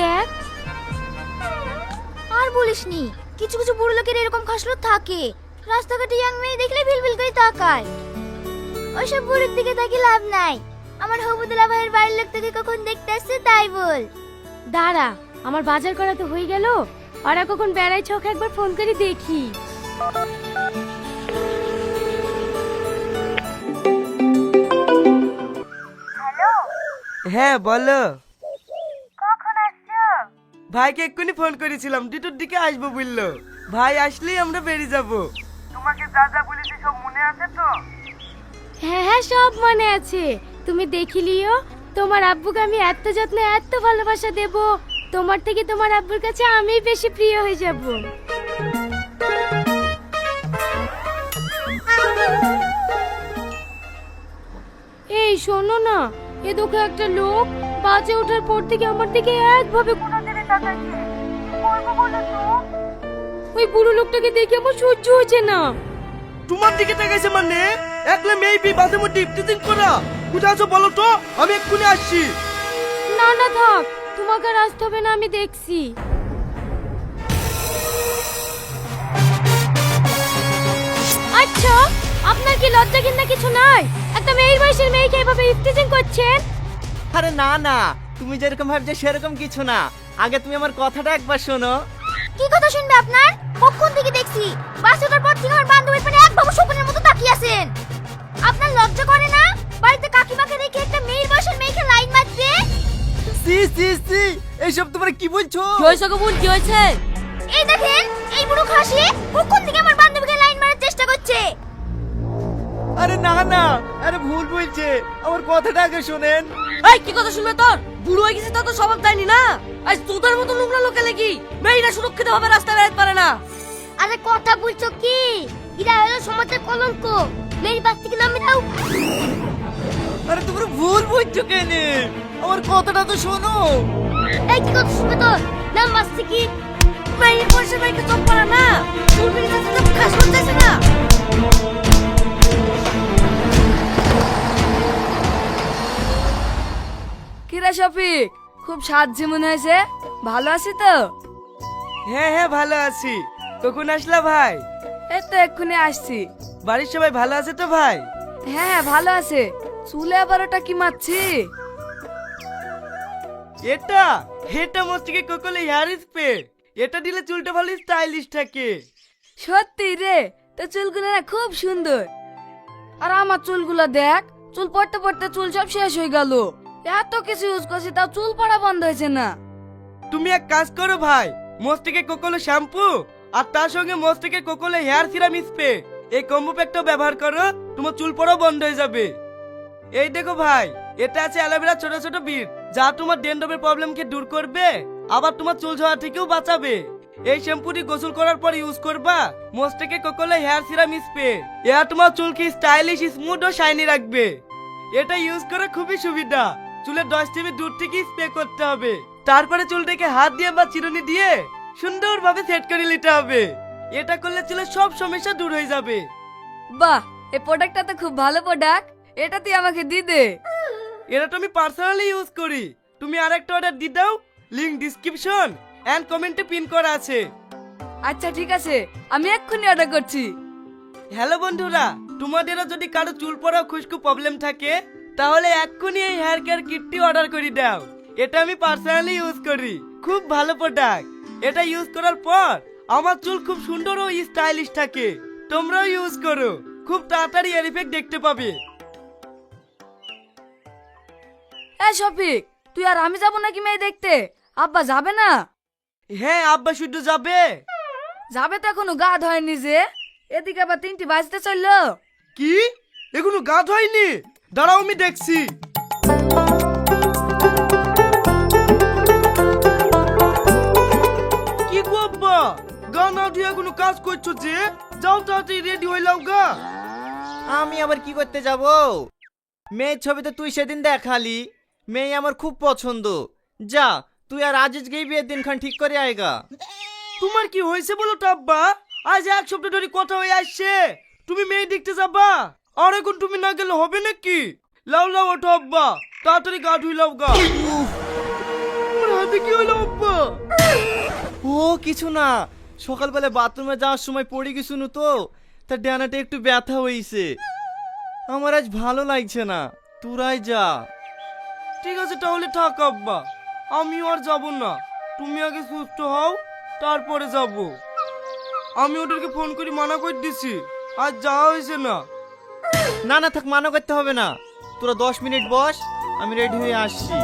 দেখ। আর বলিসনি, কিছু কিছু বুড়ো লোকের এরকম খাসলত থাকে, রাস্তাঘাটে ইয়াং মেয়ে দেখলে ভিলভিল করে তাকায়। ওইসব বুড়োর দিকে তাকিয়ে লাভ নাই। আমার হবুদুল্লাহ ভাইয়ের বাড়ির লোক তোকে কখন দেখতে আসছে তাই বল। দাঁড়া, আমার বাজার করা তো হয়ে গেল, ওরা কখন বেড়াই চোখ একবার ফোন করে দেখি। হ্যাঁ বলো। কখন আসছো? ভাইকে এক্ষুনি ফোন করেছিলাম, দুটোর দিকে আসবো বললো। ভাই আসলেই আমরা বেরিয়ে যাব। তোমাকে যা যা বলেছি সব মনে আছে তো? হ্যাঁ হ্যাঁ, সব মনে আছে। তুমি দেখিলিও, তোমার আব্বুকে আমি এত যত্ন এত ভালোবাসা দেব, তোমার থেকে তোমার আব্বুর কাছে আমি বেশি প্রিয় হয়ে যাব। এই শোনো না, এ দেখো একটা লোক বাজে ওঠার পর থেকে আমার দিকে একভাবে কোণা দেবে তাকাচ্ছে। কি করবো বলো তো? ওই বুড়ো লোকটাকে দেখে আমার সহ্য হচ্ছে না। তোমার দিকে তাকাইছে মানে? একলা মেবি বাসের মধ্যে ইফতিজিং করা। কোথায় আছো বলো তো, আমি এক্ষুনি আসছি। না না থাক, তোমাকে আর আসতে হবে না, আমি দেখছি। আচ্ছা, আপনার কি লজ্জা কিনা কিছু নাই? একটা মেয়ের বয়সের মেয়েকে এভাবে ইফতিজিং করছেন? আরে না না, তুমি যেরকম ভাবছো সেরকম কিছু না। আগে তুমি আমার কথাটা একবার শোনো। কি কথা শুনবে আপনার? কখন থেকে দেখছি বাসে ওঠার পর থেকে আমার বান্ধবীর পানে এক বাবু শকুনের মতো তাকিয়ে আছেন। আপনার লজ্জা করে না বাড়িতে কাকিমাকে রেখে একটা মেয়ের বয়সের মেয়েকে লাইন মারতে? সি সি সি, এইসব তোমরা কি বলছো? কি হয়েছে গো বোন, কি হয়েছে? এই দেখেন, এই বুড়ো খাসি কখন থেকে আমার বান্ধবীকে লাইন মারার চেষ্টা করছে। আরে না না, আরে ভুল বলছে, আমার কথাটা আগে শোনেন। এই কি কথা শুনবে তোর? বুড়ো হয়ে গেছে তা তো স্বভাব দেয়নি না। আজ তোদের মতো নোংরা লোকে লাগি মেয়েরা সুরক্ষিত ভাবে রাস্তায় বেরোতে পারে না। আরে কথা বলছো কি? এরা হলো সমাজের কলঙ্ক, মেয়ের বাস থেকে নামে দাও। আরে তোমরা ভুল বুঝছো কেন? আমার কথাটা তো শোনো। এই কি কথা শুনবে তোর? নাম বাস থেকে। মেয়ের বয়সে মেয়েকে চোখ পড়া না, চুল বেরিয়ে যাচ্ছে তো খাস করতেছে না। কিরা শফিক, খুব সাহায্য মনে হয়েছে, ভালো আছি তো? হ্যাঁ হ্যাঁ ভালো আছি। কখন আসলা ভাই? এই তো এক্ষুনি আসছি। বাড়ির সবাই ভালো আছে তো ভাই? হ্যাঁ হ্যাঁ ভালো আছে। চুলে আবার ওটা কি মারছি? এটা এটা মস্তিকে কোকলে হেয়ার স্প্রে। এটা দিলে চুলটা ভালো স্টাইলিশ থাকে। সত্যি রে, তো চুলগুলো না খুব সুন্দর। আর আমার চুলগুলো দেখ, চুল পড়তে পড়তে চুল সব শেষ হয়ে গেল। এত কিছু ইউজ করছি তাও চুল পড়া বন্ধ হয়েছে না। তুমি এক কাজ করো ভাই, মস্তিকে কোকলে শ্যাম্পু আর তার সঙ্গে মস্তিকে কোকলে হেয়ার সিরাম স্প্রে, এই কম্বো প্যাকটা ব্যবহার করো, তোমার চুল পড়াও বন্ধ হয়ে যাবে। এই দেখো ভাই, এটা আছে অ্যালোভেরা ছোট ছোট বিট, যা তোমার ড্যান্ড্রফের প্রবলেমকে দূর করবে, আবার তোমার চুল ঝরা থেকেও বাঁচাবে। এই শ্যাম্পুটি গোসল করার পর ইউজ করবা মস্তিকে কোকলে হেয়ার সিরাম স্প্রে। এটা তোমার চুলকে স্টাইলিশ, স্মুথ ও শাইনি রাখবে। এটা ইউজ করা খুবই সুবিধা। চুলের 10 সেমি দূর থেকে স্প্রে করতে হবে, তারপরে চুলটাকে হাত দিয়ে বা চিরুনি দিয়ে সুন্দরভাবে সেট করে নিতে হবে। এটা করলে চুলের সব সমস্যা দূর হয়ে যাবে। বাহ, এই প্রোডাক্টটা তো খুব ভালো প্রোডাক্ট, এটা তুই আমাকে দি দে। এটা তো আমি পার্সোনালি ইউজ করি। তুমি আরেকটা অর্ডার দিয়ে দাও, লিংক ডেসক্রিপশন এন্ড কমেন্টে পিন করা আছে। আচ্ছা ঠিক আছে, আমি এক্ষুনি অর্ডার করছি। হ্যালো বন্ধুরা, তোমাদেরও যদি কারো চুল পড়া খুশকু প্রবলেম থাকে তাহলে এক্ষুনি এই হেয়ার কেয়ার কিটটি অর্ডার করে দাও। এটা আমি পার্সোনালি ইউজ করি, খুব ভালো প্রোডাক্ট। এটা ইউজ করার পর আমার চুল খুব সুন্দর ও স্টাইলিশ থাকে। তোমরাও ইউজ করো, খুব তাড়াতাড়ি এর ইফেক্ট দেখতে পাবে। এই শফিক, তুই আর আমি যাবো নাকি মেয়ে দেখতে? আব্বা যাবে না? হ্যাঁ আব্বা শুধু যাবে। যাবে তো এখনো গা ধোয়নি যে, এদিকে আবার 3টি বাজতে চললো। কি এখনো গা ধোয়নি? দাঁড়াও আমি দেখছি। কি গো আব্বা, গা না ধুয়ে এখনো কাজ করছো যে? যাও তাড়াতাড়ি রেডি হয়ে লাও গা। আমি আবার কি করতে যাব? মেয়ের ছবিতে তুই সেদিন দেখালি, মেয়ে আমার খুব পছন্দ। যা তুই আর আজিজ গিয়ে বিয়ের দিনখান ঠিক করে আয়গা। তোমার কি হয়েছে বলো তো আব্বা? আজ এক সপ্তাহ ধরে কথা হয়ে আসছে, তুমি মেয়ে দেখতে যাবা, আর এখন তুমি না গেলে হবে নাকি? লাও লাও ওঠো আব্বা, তাড়াতাড়ি গা ধুই লাও গা। ওর হাত হাতে কি হলো আব্বা? ও কিছু না, সকালবেলা বাথরুমে যাওয়ার সময় পড়ে গেছুন তো, তার ডানাটা একটু ব্যথা হয়েছে। আমার আজ ভালো লাগছে না, তোরাই যা। ঠিক আছে তাহলে থাক আব্বা, আমিও আর যাব না। তুমি আগে সুস্থ হও, তারপরে যাব। আমি ওদেরকে ফোন করে মানা করে দিছি, আজ যাওয়া হয়েছে না। না না থাক, মানা করতে হবে না। তোরা 10 মিনিট বস, আমি রেডি হয়ে আসছি।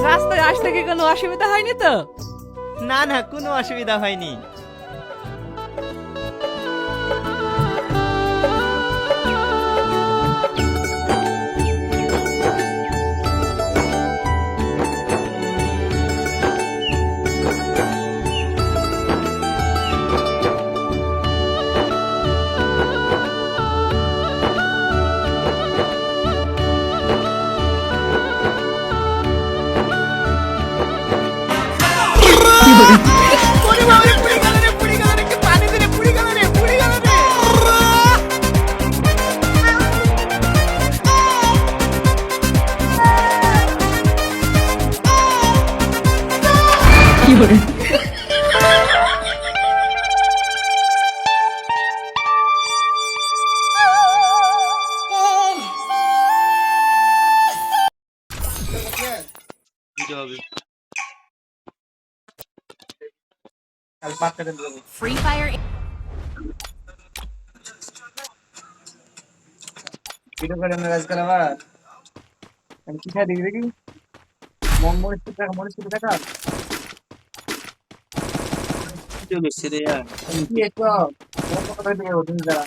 রাস্তায় আসতে কি কোনো অসুবিধা হয়নি তো? না না, কোনো অসুবিধা হয়নি। Free Fire. ভিডিও করে না রাজ করাবার আমি কি খাই দেখি দেখি মন মরিস দেখা কি একটু কোন কথা দিয়ে ওদিন যারা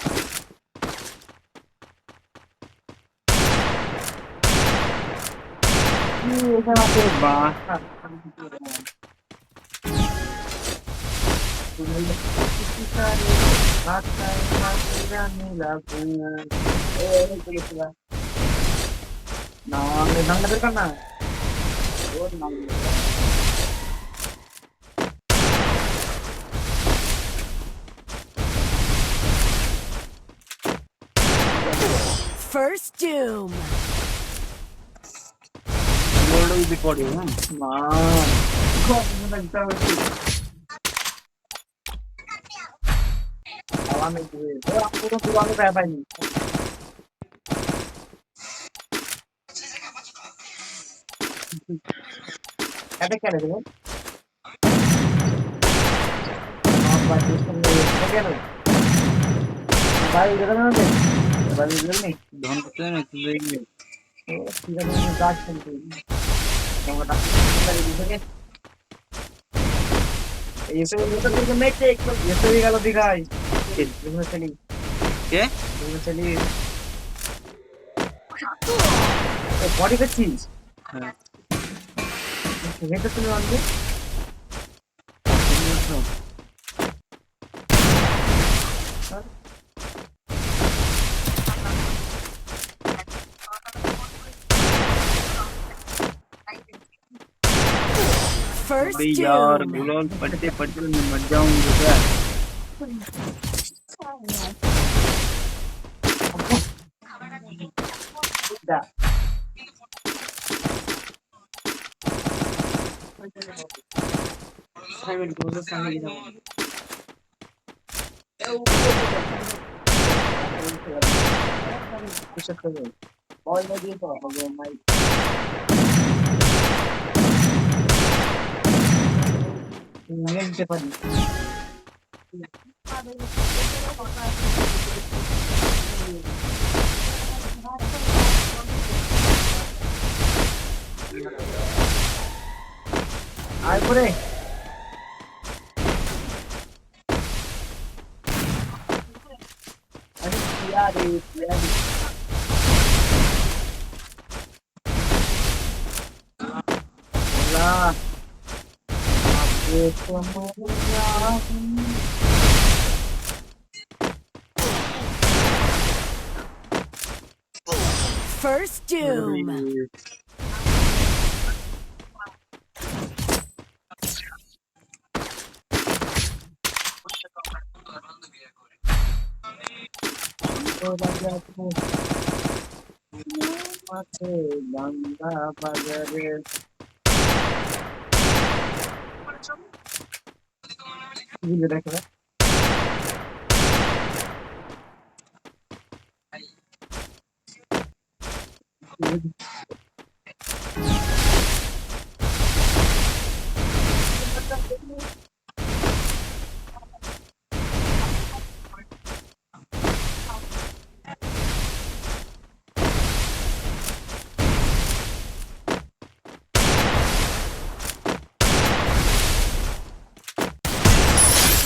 কি এখানে আছে বা না নাম দরকার না ওর নাম First Doom. বড় রেকর্ডিং না খুব মজা হচ্ছে আওয়ামী লীগ ও পুরো পুরো পাইনি এটা কেন দেবো বাবা সিস্টেম নিয়ে কেন ভাই দেখো না ভাই দেখো ধন করতে না তুই দেখবি ও ঠিক আছে আমি কাজ করতে আমরা ডাক্তার দিকে এসে বলতে তো মেটে একটু এসে গেল দিঘাই তুমি চলি কে তুমি চলি তো বডি করছিস হ্যাঁ এটা তুমি আনবে First यार Doom. गुलाल पढ़ते पढ़ते मैं मर जाऊंगा क्या নিতে পারি আর পরে আরে কিয়া রে আল্লাহ First Doom. মাঠে গঙ্গা বাজারে বুঝে দেখো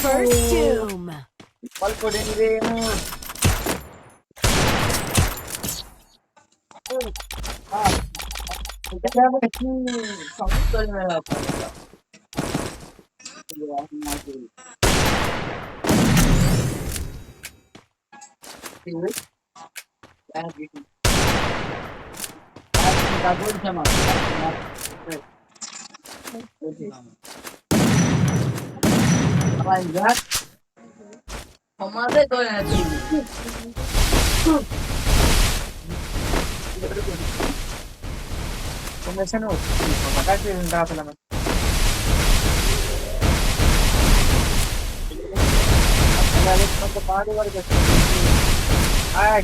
First doom. অল্প ডেঙ্গে সমস্ত আমাদের করে আছে তোমরা শোনো কথা কি দাঁড়ালাম আমি তোমাকে পাহাড়ি বাড়ি গেছি আয়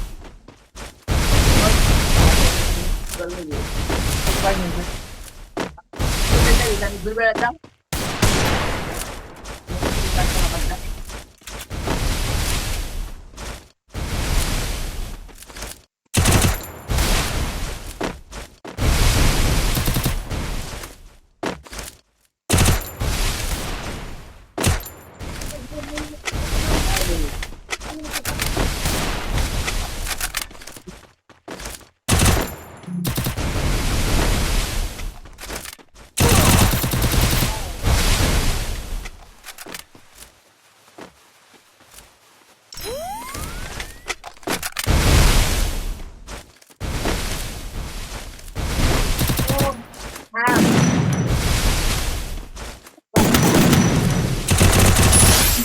ঘুরে বেড়াতাম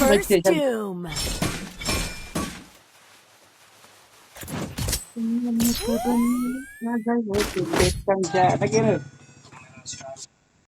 First doom. না যাই হোক দেখতাম যা এটা কেন